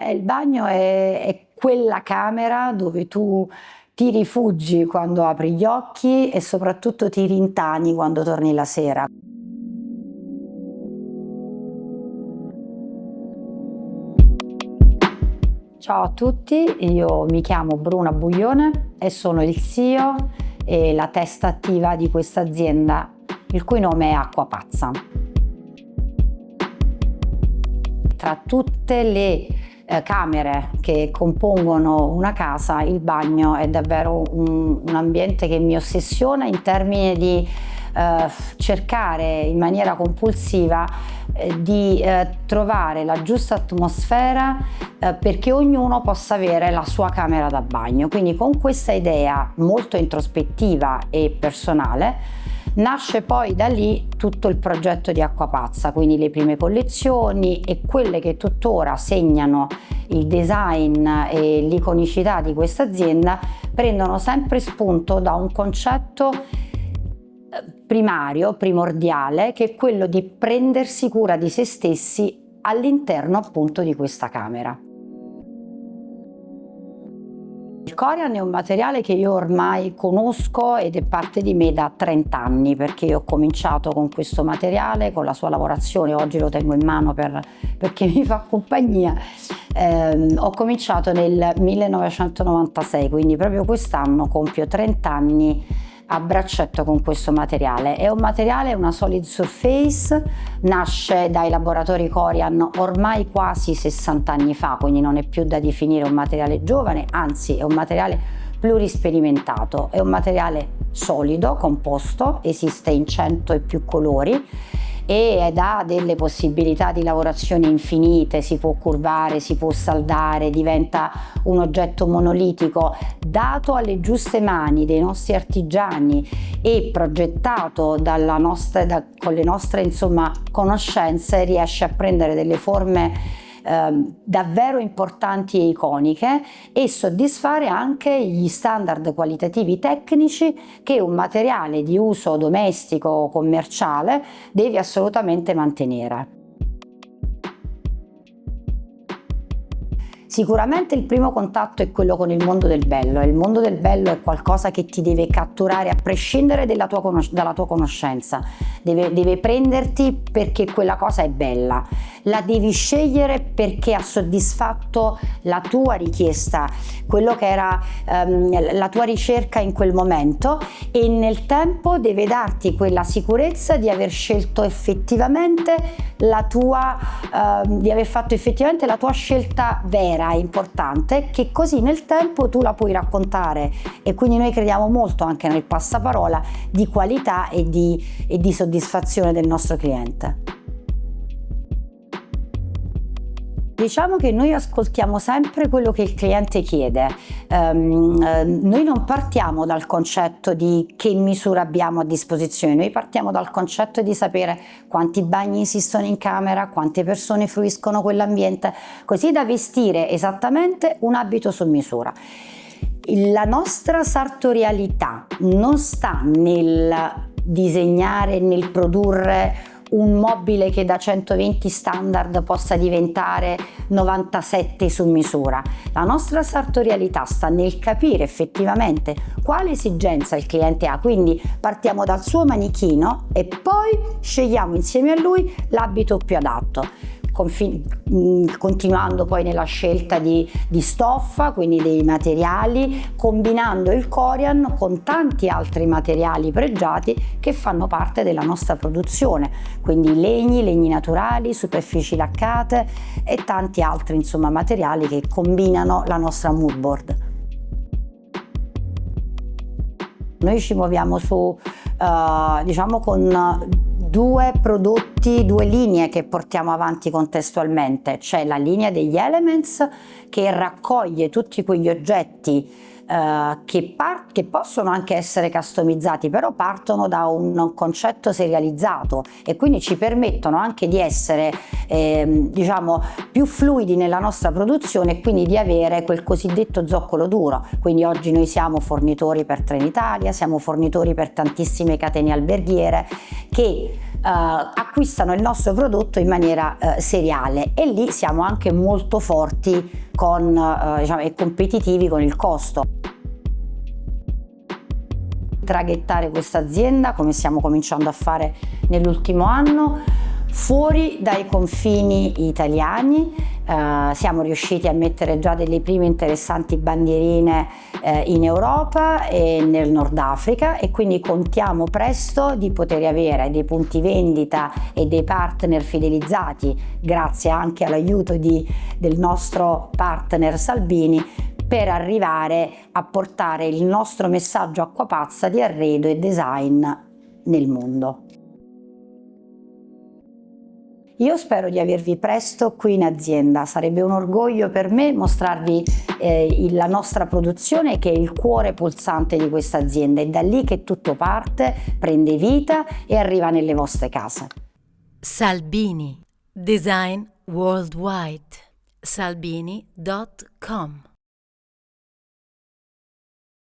Il bagno è quella camera dove tu ti rifugi quando apri gli occhi e soprattutto ti rintani quando torni la sera. Ciao a tutti, io mi chiamo Bruna Buglione e sono il CEO e la testa attiva di questa azienda, il cui nome è Acquapazza. Tra tutte le camere che compongono una casa, il bagno è davvero un ambiente che mi ossessiona in termini di cercare in maniera compulsiva di trovare la giusta atmosfera perché ognuno possa avere la sua camera da bagno. Quindi con questa idea molto introspettiva e personale nasce poi da lì tutto il progetto di Acquapazza, quindi le prime collezioni e quelle che tuttora segnano il design e l'iconicità di questa azienda prendono sempre spunto da un concetto primario, primordiale, che è quello di prendersi cura di se stessi all'interno appunto di questa camera. Il Corian è un materiale che io ormai conosco ed è parte di me da 30 anni, perché io ho cominciato con questo materiale, con la sua lavorazione, oggi lo tengo in mano perché mi fa compagnia. Ho cominciato nel 1996, quindi proprio quest'anno compio 30 anni a braccetto con questo materiale. È un materiale, una solid surface, nasce dai laboratori Corian ormai quasi 60 anni fa, quindi non è più da definire un materiale giovane, anzi è un materiale plurisperimentato, è un materiale solido, composto, esiste in 100 e più colori ed ha delle possibilità di lavorazione infinite, si può curvare, si può saldare, diventa un oggetto monolitico. Dato alle giuste mani dei nostri artigiani e progettato con le nostre conoscenze, riesce a prendere delle forme davvero importanti e iconiche e soddisfare anche gli standard qualitativi tecnici che un materiale di uso domestico o commerciale deve assolutamente mantenere. Sicuramente il primo contatto è quello con il mondo del bello, e il mondo del bello è qualcosa che ti deve catturare a prescindere dalla tua conoscenza, deve prenderti perché quella cosa è bella, la devi scegliere perché ha soddisfatto la tua richiesta, quello che era la tua ricerca in quel momento, e nel tempo deve darti quella sicurezza di aver scelto effettivamente di aver fatto effettivamente la tua scelta vera, importante, che così nel tempo tu la puoi raccontare, e quindi noi crediamo molto anche nel passaparola di qualità e di soddisfazione del nostro cliente. Diciamo che noi ascoltiamo sempre quello che il cliente chiede, noi non partiamo dal concetto di che misura abbiamo a disposizione, noi partiamo dal concetto di sapere quanti bagni esistono in camera, quante persone fruiscono quell'ambiente, così da vestire esattamente un abito su misura. La nostra sartorialità non sta nel disegnare, nel produrre un mobile che da 120 standard possa diventare 97 su misura. La nostra sartorialità sta nel capire effettivamente quale esigenza il cliente ha, quindi partiamo dal suo manichino e poi scegliamo insieme a lui l'abito più adatto, continuando poi nella scelta di stoffa, quindi dei materiali, combinando il Corian con tanti altri materiali pregiati che fanno parte della nostra produzione, quindi legni naturali, superfici laccate e tanti altri materiali che combinano la nostra mood board. Noi ci muoviamo su con due prodotti, due linee che portiamo avanti contestualmente. C'è la linea degli Elements, che raccoglie tutti quegli oggetti che possono anche essere customizzati, però partono da un concetto serializzato e quindi ci permettono anche di essere più fluidi nella nostra produzione e quindi di avere quel cosiddetto zoccolo duro. Quindi oggi noi siamo fornitori per Trenitalia, siamo fornitori per tantissime catene alberghiere che acquistano il nostro prodotto in maniera seriale, e lì siamo anche molto forti e competitivi con il costo. Traghettare questa azienda, come stiamo cominciando a fare nell'ultimo anno, fuori dai confini italiani. Siamo riusciti a mettere già delle prime interessanti bandierine in Europa e nel Nord Africa, e quindi contiamo presto di poter avere dei punti vendita e dei partner fidelizzati, grazie anche all'aiuto del nostro partner Salbini, per arrivare a portare il nostro messaggio acquapazza di arredo e design nel mondo. Io spero di avervi presto qui in azienda. Sarebbe un orgoglio per me mostrarvi la nostra produzione, che è il cuore pulsante di questa azienda. È da lì che tutto parte, prende vita e arriva nelle vostre case. Salbini Design Worldwide. Salbini.com